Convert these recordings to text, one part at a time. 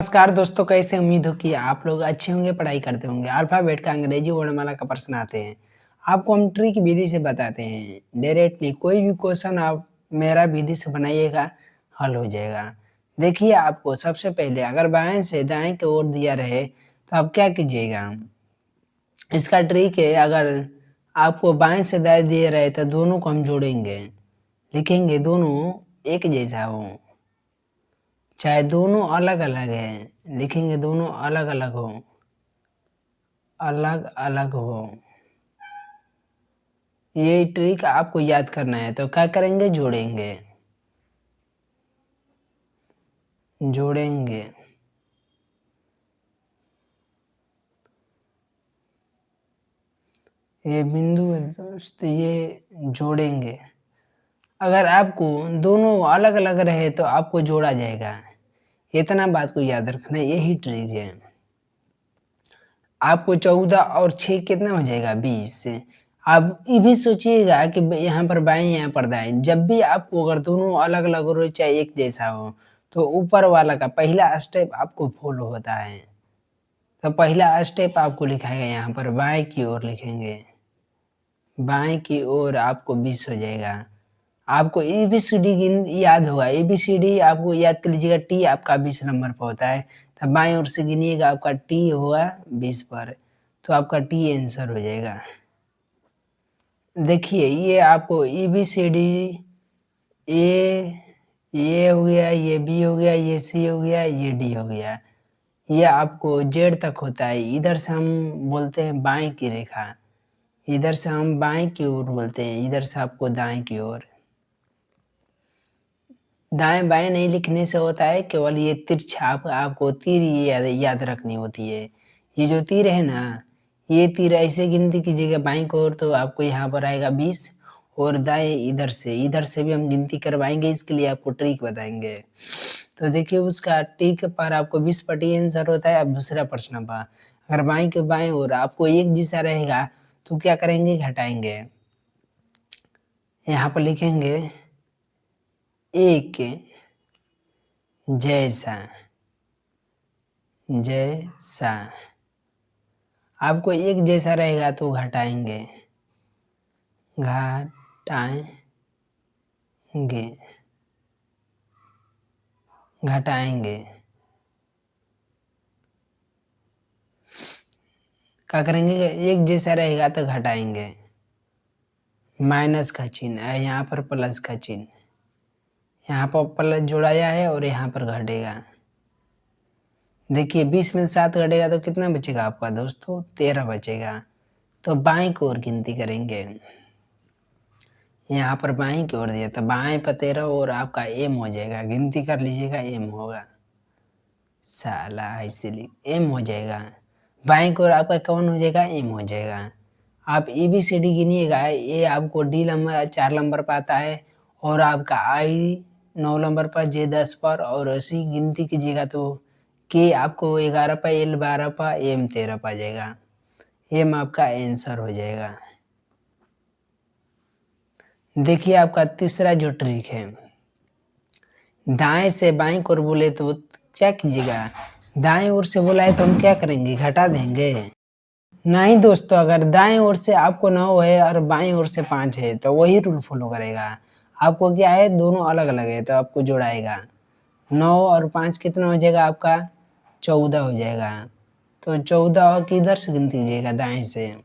नमस्कार दोस्तों, कैसे उम्मीद हो कि आप लोग अच्छे होंगे, पढ़ाई करते होंगे। अल्फ़ाबेट का अंग्रेजी वर्णमाला का प्रश्न आते हैं। आपको हम ट्रिक विधि से बताते हैं। डायरेक्टली कोई भी क्वेश्चन आप मेरा विधि से बनाइएगा, हल हो जाएगा। देखिए, आपको सबसे पहले अगर बाएँ से दाएँ की ओर दिया रहे, तो आप क्या कीजिएगा? इसका ट्रिक है, अगर आपको बाएँ से दाएँ दिए रहे तो दोनों को हम जोड़ेंगे। लिखेंगे दोनों एक जैसा हो। चाहे दोनों अलग-अलग हैं, लिखेंगे दोनों अलग-अलग हो, अलग-अलग हो। ये ट्रिक आपको याद करना है, तो क्या करेंगे? जोड़ेंगे, जोड़ेंगे। ये बिंदु है दोस्त, ये जोड़ेंगे। अगर आपको दोनों अलग-अलग रहे तो आपको जोड़ा जाएगा। इतना बात को याद रखना, यही ट्रिक है। आपको 14 और 6 कितना हो जाएगा? 20। आप ये भी सोचिएगा कि यहाँ पर बाएँ, यहाँ पर दाएँ। जब भी आपको अगर दोनों अलग-अलग हो चाहे एक जैसा हो, तो ऊपर वाला का पहला स्टेप आपको फॉलो होता है। तो पहला स्टेप आपको लिखाएगा, यहाँ पर बाएँ की ओर लिखेंगे। बाएँ की ओर आपको 20 हो जाएगा। आपको एबीसीडी याद होगा। एबीसीडी आपको याद कर लीजिएगा। टी आपका 20 नंबर पर होता है, तब बाएं ओर से गिनिएगा, आपका टी होगा 20 पर, तो आपका टी आंसर हो जाएगा। देखिए, ये आपको एबीसीडी, ये हो गया, ये बी हो गया, ये सी हो गया, ये डी हो गया। ये आपको जेड तक होता है। इधर से हम बोलते हैं बाएं की रेखा, इधर से हम बाएं की ओर बोलते हैं, इधर से आपको दाएं की ओर। दाएँ-बाएँ नहीं लिखने से होता है, केवल ये तिरछा आपको तीर याद रखनी होती है। ये जो तीर है ना, ये तीर ऐसे गिनती कीजिएगा बाईं की ओर, तो आपको यहाँ पर आएगा 20, और दाएँ इधर से भी हम गिनती करवाएँगे, इसके लिए आपको ट्रिक बताएँगे। तो देखिए, उसका ट्रिक पर आपको 20 पर टी आंसर होता है। अब दूसरा प्रश्न पर, अगर बाईं के बाएँ ओर आपको एक जैसा रहेगा, तो क्या करेंगे? घटाएँगे। यहाँ पर लिखेंगे एक जैसा, जैसा। आपको एक जैसा रहेगा तो घटाएँगे, घटाएँगे, घटाएँगे। क्या करेंगे? एक जैसा रहेगा तो घटाएँगे। माइनस का चिन्ह है, यहाँ पर प्लस का चिन्ह। यहाँ पर प्लस जोड़ाया है और यहाँ पर घटेगा। देखिए, 20 में 7 घटेगा तो कितना बचेगा आपका दोस्तों? 13 बचेगा। तो बाईं की ओर गिनती करेंगे। यहाँ पर बाईं की ओर दिया, तो बाएं पर 13 और आपका एम हो जाएगा। गिनती कर लीजिएगा, एम होगा। साला इसीलिए एम हो जाएगा। बाएं की ओर आपका कौन हो जाएगा? एम हो जाएगा। आप एबीसीडी गिनिएगा, ए आपको डी नंबर 4 नंबर पर आता है, और आपका आई 9 नंबर पर, जे 10 पर, और ऐसी गिनती कीजिएगा तो के आपको 11 पर, एल 12 पर, एम 13 पर आ जाएगा। एम आपका आंसर हो जाएगा। देखिए, आपका तीसरा जो ट्रिक है, दाएं से बाएं की ओर बोले तो क्या कीजिएगा? दाएं ओर से बोला है तो हम क्या करेंगे? घटा देंगे। नहीं दोस्तों, अगर दाएं ओर से आपको 9 है और बाएं ओर से 5 है, तो वही रूल फॉलो करेगा। आपको क्या है? दोनों अलग अलग है, तो आपको जोड़ाएगा। 9 और 5 कितना हो जाएगा आपका? 14 हो जाएगा। तो 14 किधर से गिनती कीजिएगा? दाएं से।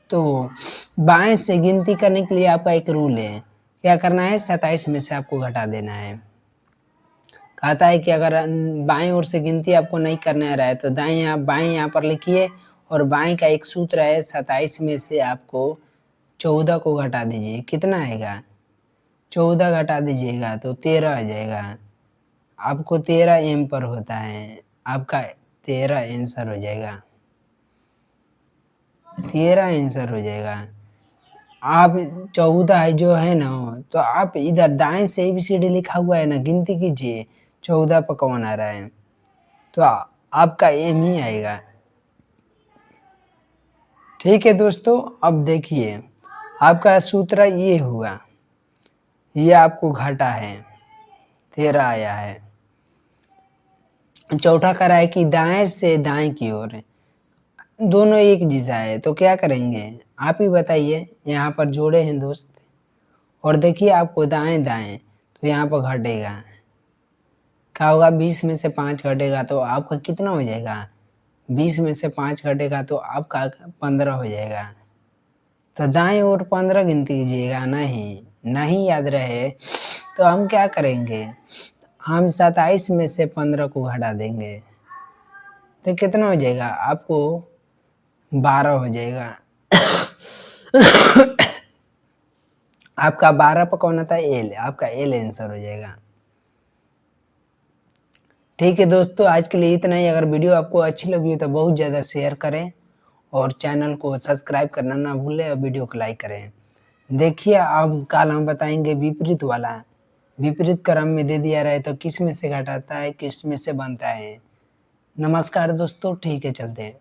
तो बाएं से गिनती करने के लिए आपका एक रूल है, क्या करना है? 27 में से आपको घटा देना है। कहता है कि अगर बाएं ओर से गिनती आपको नहीं करने आ रहा है, तो बाएं यहाँ पर लिखिए, और बाएं का एक सूत्र है, 27 में से आपको 14 को घटा दीजिए। कितना आएगा? 14 घटा दीजिएगा तो 13 आ जाएगा। आपको 13 एम पर होता है, आपका 13 आंसर हो जाएगा। 13 आंसर हो जाएगा। आप 14 जो है ना, तो आप इधर दाएं से एबीसीडी लिखा हुआ है ना, गिनती कीजिए 14 पर कौन आ रहा है, तो आपका एम ही आएगा। ठीक है दोस्तों, अब देखिए, आपका सूत्र ये हुआ, ये आपको घटा है, 13 आया है। चौथा कह रहा है कि दाएं से दाएं की ओर है, दोनों एक जैसा है, तो क्या करेंगे आप ही बताइए। यहाँ पर जोड़े हैं दोस्त, और देखिए आपको दाएं दाएं, तो यहाँ पर घटेगा, क्या होगा 20 में से 5 घटेगा तो आपका कितना हो जाएगा, 20 में से 5 घटेगा तो आपका 15 हो जाएगा। तो दाएं ओर 15 गिनती कीजिएगा, नहीं नहीं याद रहे तो हम क्या करेंगे, हम 27 में से 15 को घटा देंगे, तो कितना हो जाएगा आपको 12 हो जाएगा। आपका 12 पर कौन आता है, एल, आपका एल आंसर हो जाएगा। ठीक है दोस्तों, आज के लिए इतना ही। अगर वीडियो आपको अच्छी लगी हो तो बहुत ज़्यादा शेयर करें और चैनल को सब्सक्राइब करना ना भूलें और वीडियो को लाइक करें। देखिए अब कल हम बताएंगे विपरीत वाला, विपरीत क्रम में दे दिया रहे तो किस में से घटाता है, किस में से बनता है। नमस्कार दोस्तों, ठीक है चलते हैं।